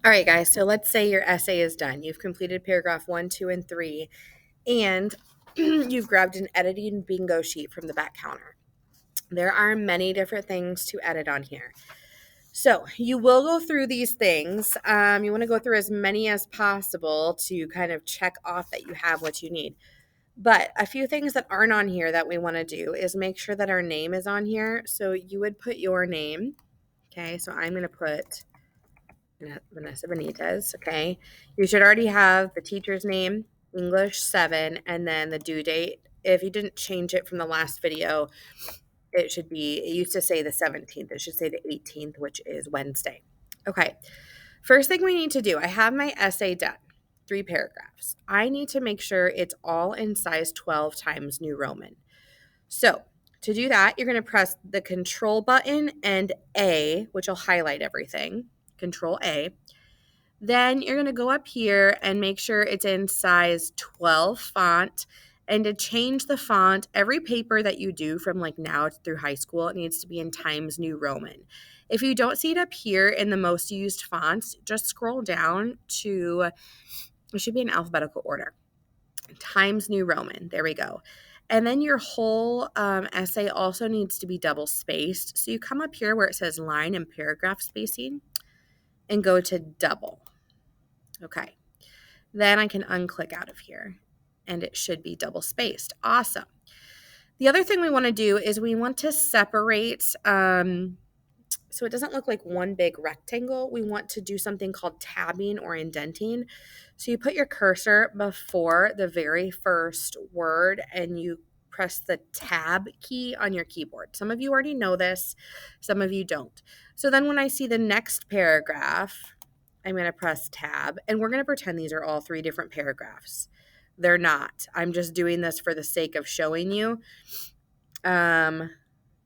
All right, guys, so let's say your essay is done. You've completed paragraph 1, 2, and 3, and you've grabbed an editing bingo sheet from the back counter. There are many different things to edit on here. So you will go through these things. You want to go through as many as possible to kind of check off that you have what you need. But a few things that aren't on here that we want to do is make sure that our name is on here. So you would put your name. Okay, so I'm going to put Vanessa Benitez. Okay, you should already have the teacher's name, English 7, and then the due date. If you didn't change it from the last video, it used to say the 17th. It should say the 18th, which is Wednesday. Okay, first thing we need to do, I have my essay done, 3 paragraphs. I need to make sure it's all in size 12 times New Roman. So to do that, you're going to press the Control button and A, which will highlight everything. Control A. Then you're going to go up here and make sure it's in size 12 font. And to change the font, every paper that you do from like now through high school, it needs to be in Times New Roman. If you don't see it up here in the most used fonts, just scroll down to, it should be in alphabetical order. Times New Roman. There we go. And then your whole essay also needs to be double spaced. So you come up here where it says line and paragraph spacing and go to double. Okay. Then I can unclick out of here and it should be double spaced. Awesome. The other thing we want to do is we want to separate, so it doesn't look like one big rectangle. We want to do something called tabbing or indenting. So you put your cursor before the very first word and you press the tab key on your keyboard. Some of you already know this, some of you don't. So then when I see the next paragraph, I'm going to press tab and we're going to pretend these are all 3 different paragraphs. They're not. I'm just doing this for the sake of showing you. And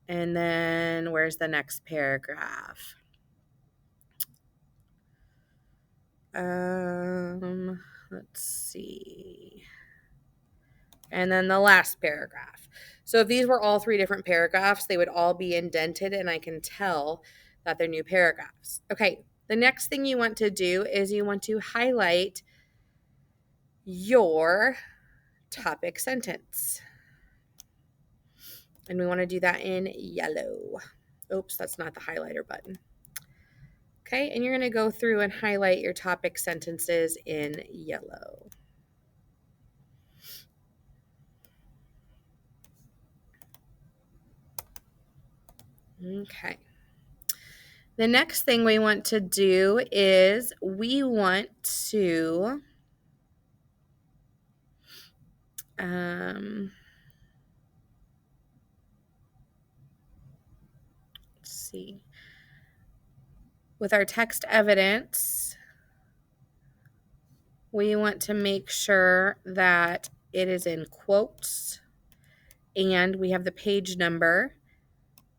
then where's the next paragraph? Let's see. And then the last paragraph. So if these were all 3 different paragraphs, they would all be indented and I can tell that they're new paragraphs. Okay, the next thing you want to do is you want to highlight your topic sentence. And we want to do that in yellow. Oops, that's not the highlighter button. Okay, and you're going to go through and highlight your topic sentences in yellow. Okay. The next thing we want to do is we want to let's see. With our text evidence, we want to make sure that it is in quotes and we have the page number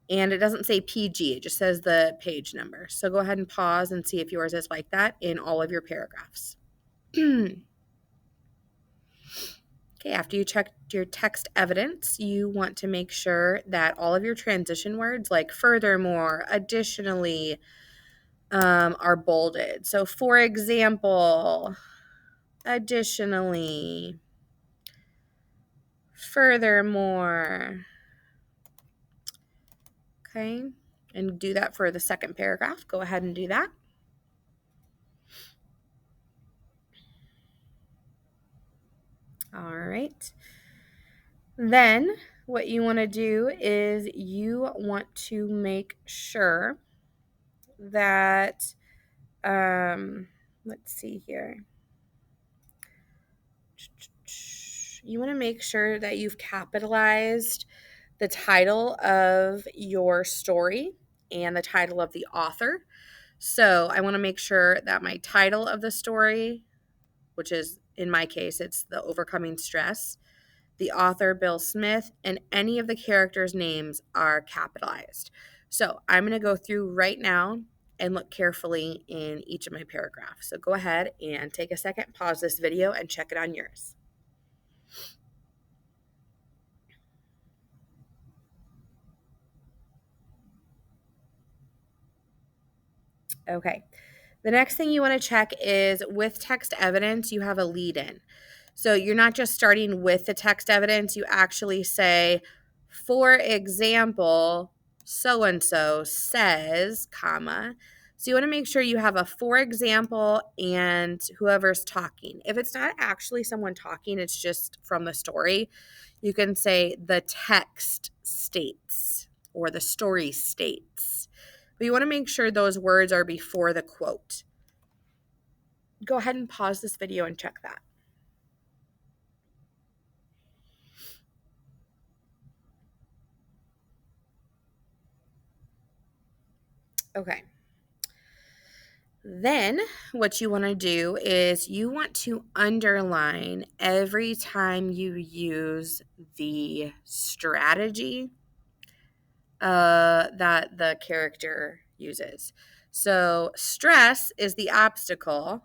and it doesn't say PG, it just says the page number. So go ahead and pause and see if yours is like that in all of your paragraphs. Okay, after you check your text evidence, you want to make sure that all of your transition words like furthermore, additionally, are bolded. So for example, additionally, furthermore. Okay, and do that for the second paragraph. Go ahead and do that. All right. Then what you want to do is you want to make sure that, let's see here. You want to make sure that you've capitalized the title of your story and the title of the author. So I want to make sure that my title of the story, which is in my case, it's The Overcoming Stress, the author, Bill Smith, and any of the characters' names are capitalized. So I'm going to go through right now and look carefully in each of my paragraphs. So go ahead and take a second, pause this video, and check it on yours. Okay. The next thing you want to check is with text evidence, you have a lead in. So you're not just starting with the text evidence, you actually say, for example, so-and-so says, comma. So you want to make sure you have a for example and whoever's talking. If it's not actually someone talking, it's just from the story, you can say the text states or the story states. But you want to make sure those words are before the quote. Go ahead and pause this video and check that. Okay. Then what you want to do is you want to underline every time you use the strategy that the character uses. So stress is the obstacle,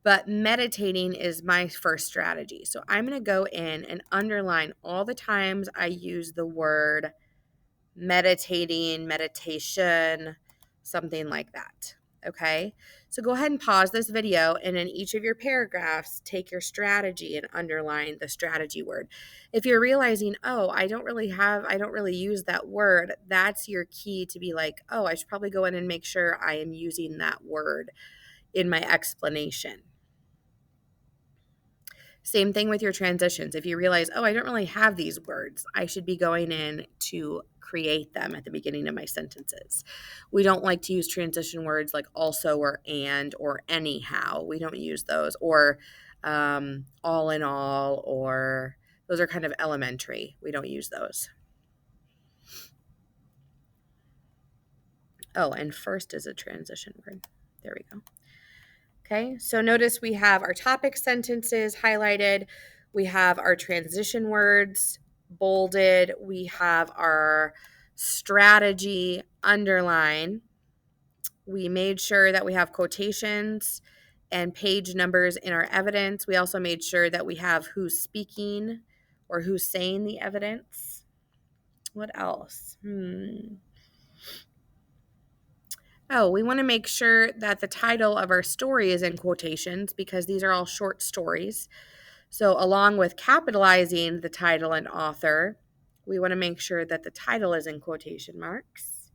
but meditating is my first strategy. So I'm going to go in and underline all the times I use the word meditating, meditation, something like that. Okay, so go ahead and pause this video, and in each of your paragraphs, take your strategy and underline the strategy word. If you're realizing, oh, I don't really use that word, that's your key to be like, oh, I should probably go in and make sure I am using that word in my explanation. Same thing with your transitions. If you realize, oh, I don't really have these words, I should be going in to create them at the beginning of my sentences. We don't like to use transition words like also or and or anyhow. We don't use those, or all in all, or those are kind of elementary. We don't use those. Oh, and first is a transition word. There we go. Okay, so notice we have our topic sentences highlighted. We have our transition words bolded. We have our strategy underline. We made sure that we have quotations and page numbers in our evidence. We also made sure that we have who's speaking or who's saying the evidence. What else? Oh, we want to make sure that the title of our story is in quotations because these are all short stories. So along with capitalizing the title and author, we want to make sure that the title is in quotation marks.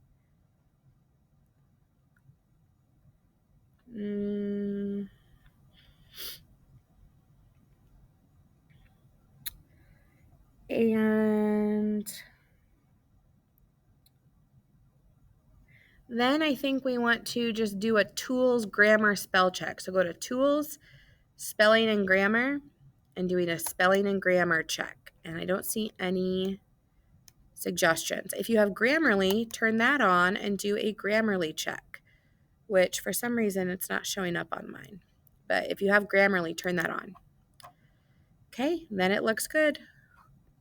And then I think we want to just do a tools grammar spell check. So go to tools, spelling and grammar, and doing a spelling and grammar check. And I don't see any suggestions. If you have Grammarly, turn that on and do a Grammarly check, which for some reason it's not showing up on mine. But if you have Grammarly, turn that on. Okay, then it looks good.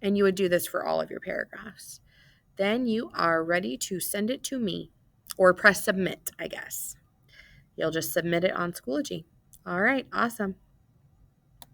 And you would do this for all of your paragraphs. Then you are ready to send it to me or press submit, I guess. You'll just submit it on Schoology. All right, awesome.